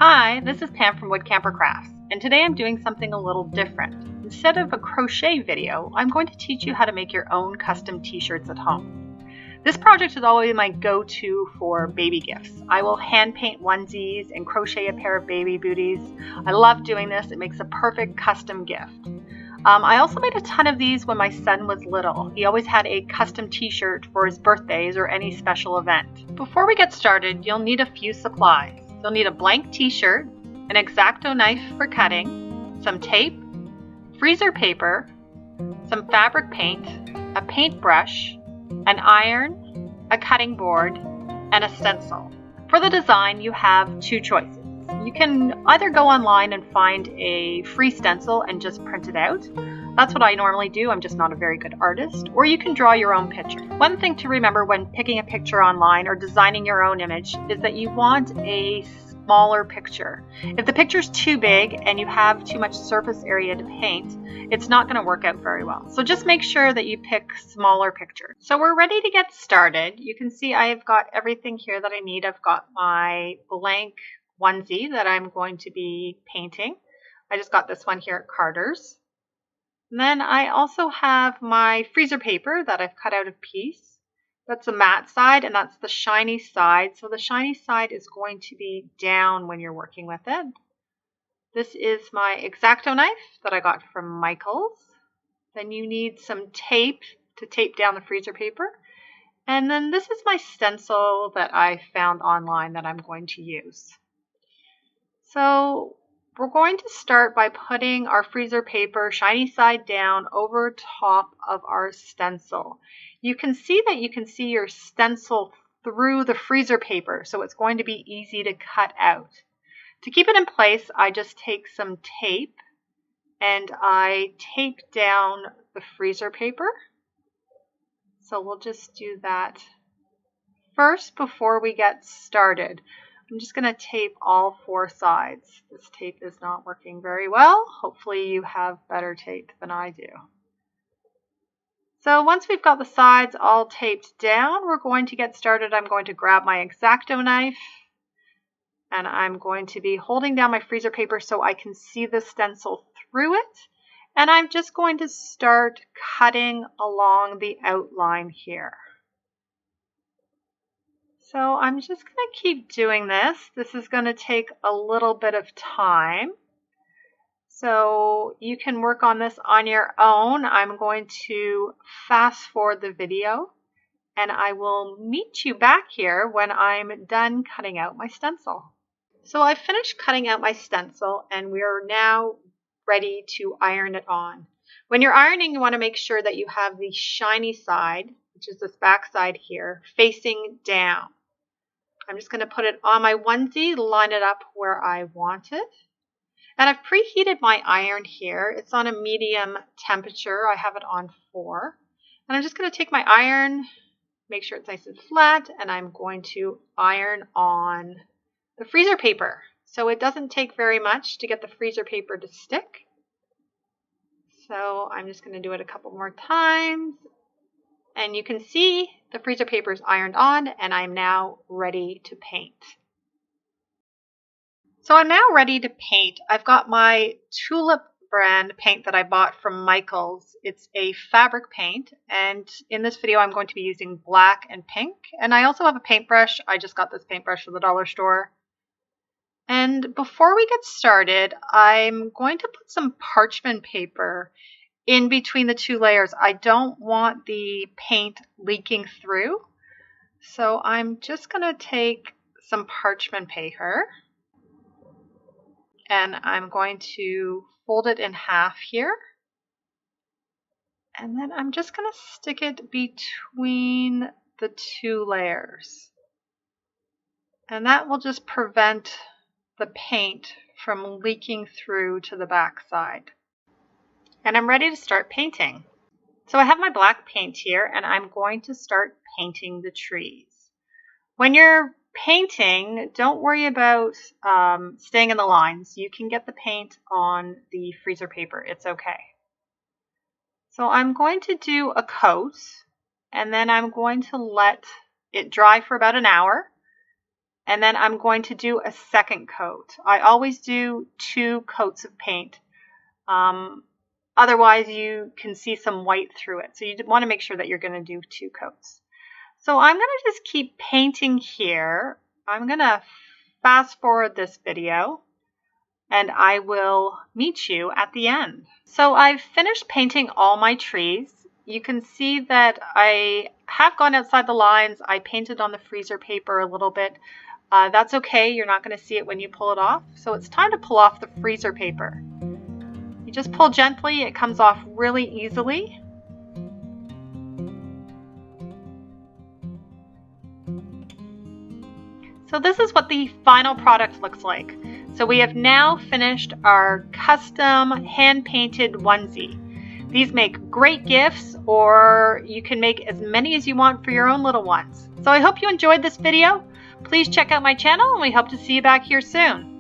Hi, this is Pam from Wood Camper Crafts, and today I'm doing something a little different. Instead of a crochet video, I'm going to teach you how to make your own custom t-shirts at home. This project is always my go-to for baby gifts. I will hand paint onesies and crochet a pair of baby booties. I love doing this. It makes a perfect custom gift. I also made a ton of these when my son was little. He always had a custom t-shirt for his birthdays or any special event. Before we get started, you'll need a few supplies. You'll need a blank t-shirt, an exacto knife for cutting, some tape, freezer paper, some fabric paint, a paintbrush, an iron, a cutting board, and a stencil. For the design, you have two choices. You can either go online and find a free stencil and just print it out. That's what I normally do. I'm just not a very good artist. Or you can draw your own picture. One thing to remember when picking a picture online or designing your own image is that you want a smaller picture. If the picture's too big and you have too much surface area to paint, it's not going to work out very well. So just make sure that you pick smaller pictures. So we're ready to get started. You can see I've got everything here that I need. I've got my blank onesie that I'm going to be painting. I just got this one here at Carter's. And then I also have my freezer paper that I've cut out a piece. That's the matte side and that's the shiny side. So the shiny side is going to be down when you're working with it. This is my exacto knife that I got from Michael's. Then you need some tape to tape down the freezer paper. And then this is my stencil that I found online that I'm going to use. So we're going to start by putting our freezer paper shiny side down over top of our stencil. You can see that you can see your stencil through the freezer paper, so it's going to be easy to cut out. To keep it in place, I just take some tape and I tape down the freezer paper. So we'll just do that first before we get started. I'm just going to tape all four sides. This tape is not working very well. Hopefully you have better tape than I do. So once we've got the sides all taped down, we're going to get started. I'm going to grab my exacto knife and I'm going to be holding down my freezer paper so I can see the stencil through it. And I'm just going to start cutting along the outline here. So I'm just going to keep doing this. This is going to take a little bit of time. So you can work on this on your own. I'm going to fast forward the video and I will meet you back here when I'm done cutting out my stencil. So I finished cutting out my stencil and we are now ready to iron it on. When you're ironing, you want to make sure that you have the shiny side, which is this back side here, facing down. I'm just going to put it on my onesie, line it up where I want it. And I've preheated my iron here. It's on a medium temperature. I have it on 4. And I'm just going to take my iron, make sure it's nice and flat, and I'm going to iron on the freezer paper. So it doesn't take very much to get the freezer paper to stick. So I'm just going to do it a couple more times. And you can see the freezer paper is ironed on and I'm now ready to paint. So I'm now ready to paint. I've got my Tulip brand paint that I bought from Michael's. It's a fabric paint and in this video I'm going to be using black and pink. And I also have a paintbrush. I just got this paintbrush from the dollar store. And before we get started, I'm going to put some parchment paper in between the two layers. I don't want the paint leaking through. So I'm just going to take some parchment paper and I'm going to fold it in half here. And then I'm just going to stick it between the two layers. And that will just prevent the paint from leaking through to the back side. And I'm ready to start painting. So I have my black paint here and I'm going to start painting the trees. When you're painting, don't worry about staying in the lines. You can get the paint on the freezer paper. It's okay. So I'm going to do a coat and then I'm going to let it dry for about an hour. and then I'm going to do a second coat. I always do 2 coats of paint. Otherwise, you can see some white through it. So you want to make sure that you're going to do 2 coats. So I'm going to just keep painting here. I'm going to fast forward this video, and I will meet you at the end. So I've finished painting all my trees. You can see that I have gone outside the lines. I painted on the freezer paper a little bit. That's okay. You're not going to see it when you pull it off. So it's time to pull off the freezer paper. You just pull gently. It comes off really easily. So this is what the final product looks like. So we have now finished our custom hand-painted onesie. These make great gifts, or you can make as many as you want for your own little ones. So I hope you enjoyed this video. Please check out my channel, and we hope to see you back here soon.